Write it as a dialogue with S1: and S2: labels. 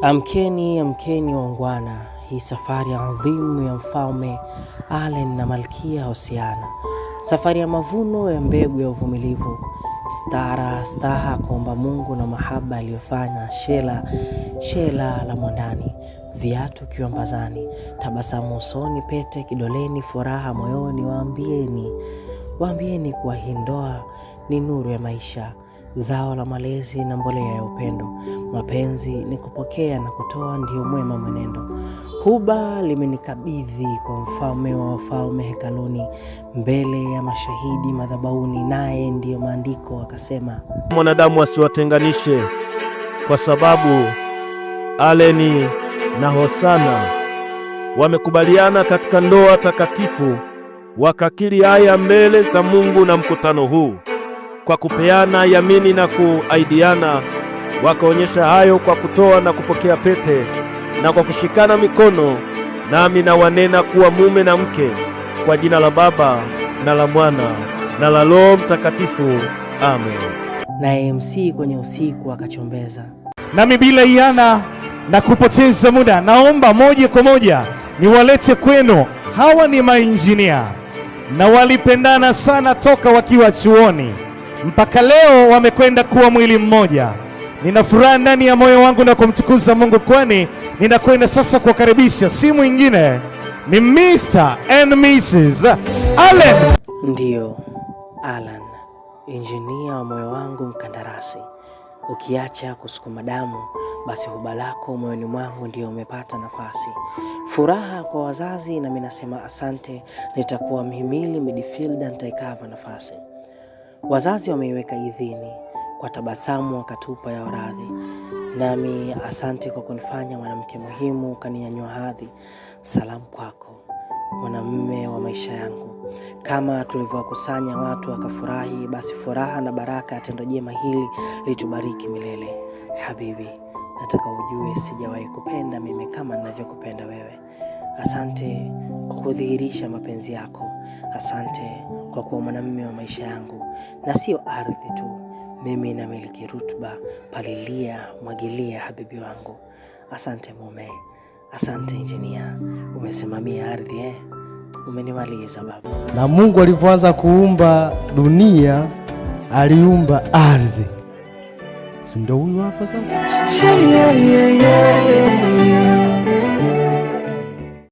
S1: Amkeni, amkeni waungwana, hii safari adhimu ya mfalme Allen na malkia Hosiana, safari ya mavuno ya mbegu ya uvumilivu, staha kuomba Mungu na mahaba aliyofanya shela la mwandani, viatu kiwambazani, tabasamu usoni, pete kidoleni, furaha moyoni. Waambieni kuwa hii ndoa ni nuru ya maisha, zao la malezi na mbolea ya upendo. Mapenzi ni kupokea na kutoa, ndio mwema mwenendo. Huba limenikabidhi kwa mfalme wa wafalme hekaluni, mbele ya mashahidi madhabahuni, naye ndiyo maandiko akasema,
S2: mwanadamu asiwatenganishe, kwa sababu Aleni na Hosana wamekubaliana katika ndoa takatifu, wakakiri haya mbele za Mungu na mkutano huu. Kwa kupeana yamini na kuaidiana, wakaonyesha hayo kwa kutoa na kupokea pete na kwa kushikana mikono. Nami na wanena kuwa mume na mke, kwa jina la Baba na la Mwana na la Roho Mtakatifu. Amen.
S1: Naye MC kwenye usiku akachombeza.
S3: Nami bila iana na kupoteza muda, naomba moja kwa moja niwalete kwenu. Hawa ni mainjinia na walipendana sana toka wakiwa chuoni mpaka leo wamekwenda kuwa mwili mmoja. Nina furaha ndani ya moyo wangu na kumtukuza Mungu, kwani ninakwenda sasa kuwakaribisha si mwingine ni Mr. and Mrs. Allen.
S1: Ndiyo, Allen, injinia wa moyo wangu, mkandarasi. Ukiacha kusukuma damu, basi huba lako moyoni mwangu ndio umepata nafasi. Furaha kwa wazazi, na mimi nasema asante. Nitakuwa mhimili midfielder, nitaikava nafasi. Wazazi wameiweka idhini, kwa tabasamu wakatupa ya radhi. Nami asante kwa kunifanya mwanamke muhimu, kaninyanyua hadhi. Salamu kwako, mwanamume wa maisha yangu. Kama tulivyokusanya watu wakafurahi, basi furaha na baraka ya tendo jema hili litubariki milele. Habibi, nataka ujue sijawahi kupenda mimi kama ninavyokupenda wewe. Asante kwa kudhihirisha mapenzi yako. Asante kwa kuwa mwanamume wa maisha yangu, na sio ardhi tu, mimi namiliki rutuba. Palilia, mwagilia habibi wangu. Asante mume, asante injinia, umesimamia ardhi umenimaliza baba.
S4: Na Mungu alivyoanza kuumba dunia aliumba ardhi, si ndio huyu hapa sasa?